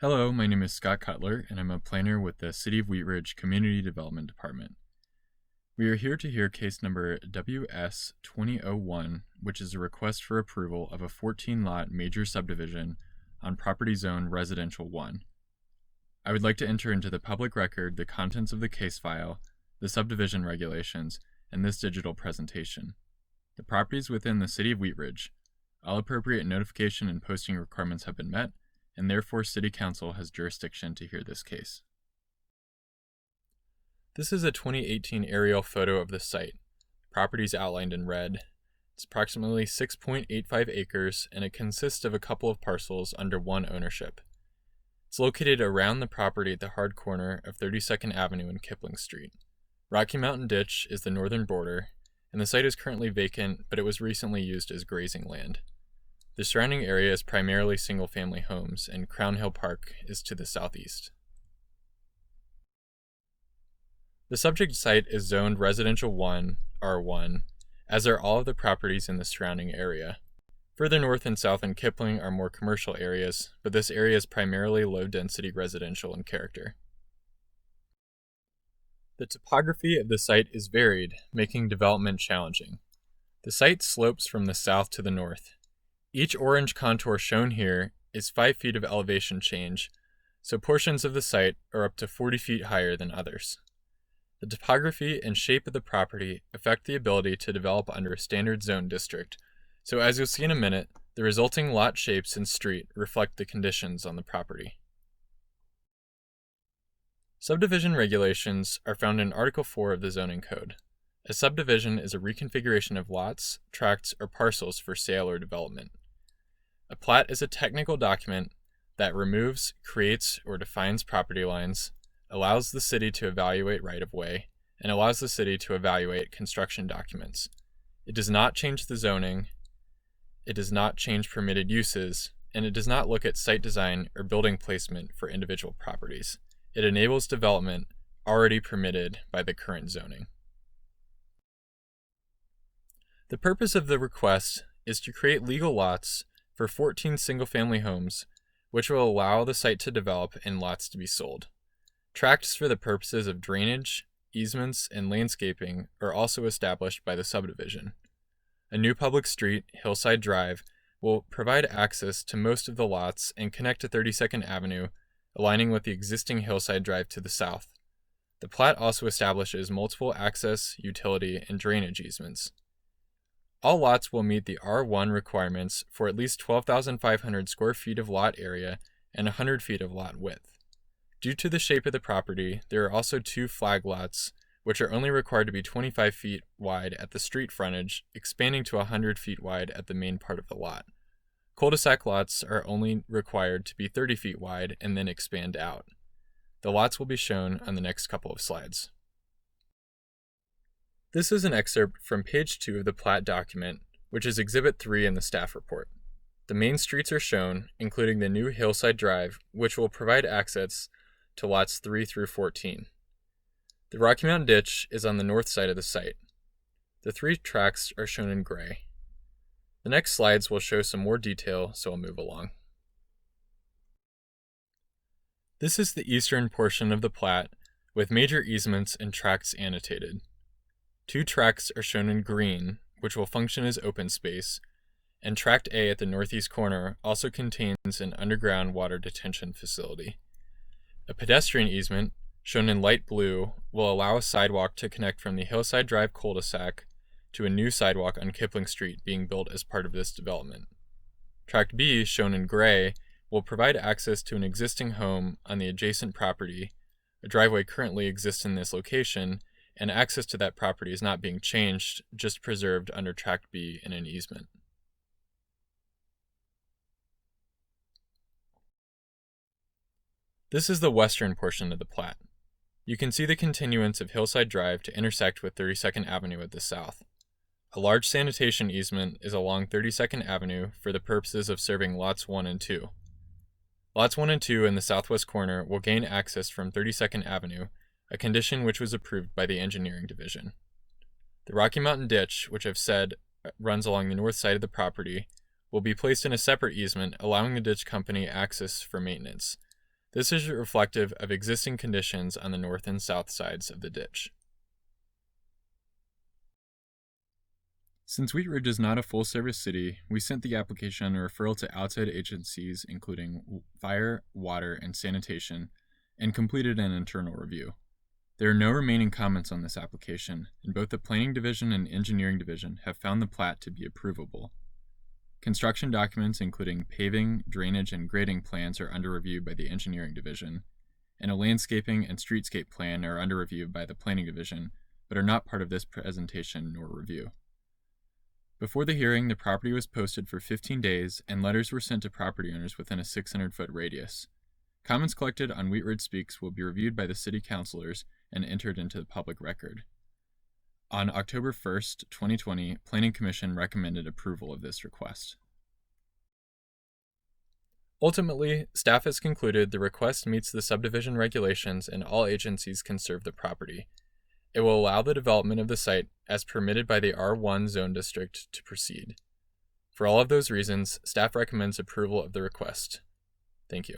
Hello, my name is Scott Cutler, and I'm a planner with the City of Wheat Ridge Community Development Department. We are here to hear case number WS-20-01, which is a request for approval of a 14-lot major subdivision on property zone Residential 1. I would like to enter into the public record the contents of the case file, the subdivision regulations, and this digital presentation. The property is within the City of Wheat Ridge. All appropriate notification and posting requirements have been met, and therefore City Council has jurisdiction to hear this case. This is a 2018 aerial photo of the site. The property is outlined in red. It's approximately 6.85 acres, and it consists of a couple of parcels under one ownership. It's located around the property at the hard corner of 32nd Avenue and Kipling Street. Rocky Mountain Ditch is the northern border, and the site is currently vacant, but it was recently used as grazing land. The surrounding area is primarily single-family homes, and Crown Hill Park is to the southeast. The subject site is zoned Residential 1, R1, as are all of the properties in the surrounding area. Further north and south in Kipling are more commercial areas, but this area is primarily low-density residential in character. The topography of the site is varied, making development challenging. The site slopes from the south to the north. Each orange contour shown here is 5 feet of elevation change, so portions of the site are up to 40 feet higher than others. The topography and shape of the property affect the ability to develop under a standard zone district, so as you'll see in a minute, the resulting lot shapes and street reflect the conditions on the property. Subdivision regulations are found in Article 4 of the Zoning Code. A subdivision is a reconfiguration of lots, tracts, or parcels for sale or development. A plat is a technical document that removes, creates, or defines property lines, allows the city to evaluate right-of-way, and allows the city to evaluate construction documents. It does not change the zoning, it does not change permitted uses, and it does not look at site design or building placement for individual properties. It enables development already permitted by the current zoning. The purpose of the request is to create legal lots for 14 single-family homes, which will allow the site to develop and lots to be sold. Tracts for the purposes of drainage, easements, and landscaping are also established by the subdivision. A new public street, Hillside Drive, will provide access to most of the lots and connect to 32nd Avenue, aligning with the existing Hillside Drive to the south. The plat also establishes multiple access, utility, and drainage easements. All lots will meet the R1 requirements for at least 12,500 square feet of lot area and 100 feet of lot width. Due to the shape of the property, there are also 2 flag lots, which are only required to be 25 feet wide at the street frontage, expanding to 100 feet wide at the main part of the lot. Cul-de-sac lots are only required to be 30 feet wide and then expand out. The lots will be shown on the next couple of slides. This is an excerpt from page 2 of the plat document, which is Exhibit 3 in the staff report. The main streets are shown, including the new Hillside Drive, which will provide access to lots 3 through 14. The Rocky Mountain Ditch is on the north side of the site. The 3 tracts are shown in gray. The next slides will show some more detail, so I'll move along. This is the eastern portion of the plat, with major easements and tracts annotated. 2 tracts are shown in green, which will function as open space, and Tract A at the northeast corner also contains an underground water detention facility. A pedestrian easement, shown in light blue, will allow a sidewalk to connect from the Hillside Drive cul-de-sac to a new sidewalk on Kipling Street being built as part of this development. Tract B, shown in gray, will provide access to an existing home on the adjacent property. A driveway currently exists in this location, and access to that property is not being changed, just preserved under Tract B in an easement. This is the western portion of the plat. You can see the continuance of Hillside Drive to intersect with 32nd Avenue at the south. A large sanitation easement is along 32nd Avenue for the purposes of serving lots 1 and 2. Lots 1 and 2 in the southwest corner will gain access from 32nd Avenue, a condition which was approved by the Engineering Division. The Rocky Mountain Ditch, which I've said runs along the north side of the property, will be placed in a separate easement, allowing the ditch company access for maintenance. This is reflective of existing conditions on the north and south sides of the ditch. Since Wheat Ridge is not a full-service city, we sent the application on a referral to outside agencies including fire, water, and sanitation, and completed an internal review. There are no remaining comments on this application, and both the Planning Division and Engineering Division have found the plat to be approvable. Construction documents including paving, drainage, and grading plans are under review by the Engineering Division, and a landscaping and streetscape plan are under review by the Planning Division, but are not part of this presentation nor review. Before the hearing, the property was posted for 15 days, and letters were sent to property owners within a 600-foot radius. Comments collected on Wheat Ridge Speaks will be reviewed by the city councilors and entered into the public record. On October 1st, 2020, Planning Commission recommended approval of this request. Ultimately, staff has concluded the request meets the subdivision regulations and all agencies can serve the property. It will allow the development of the site as permitted by the R1 zone district to proceed. For all of those reasons, staff recommends approval of the request. Thank you.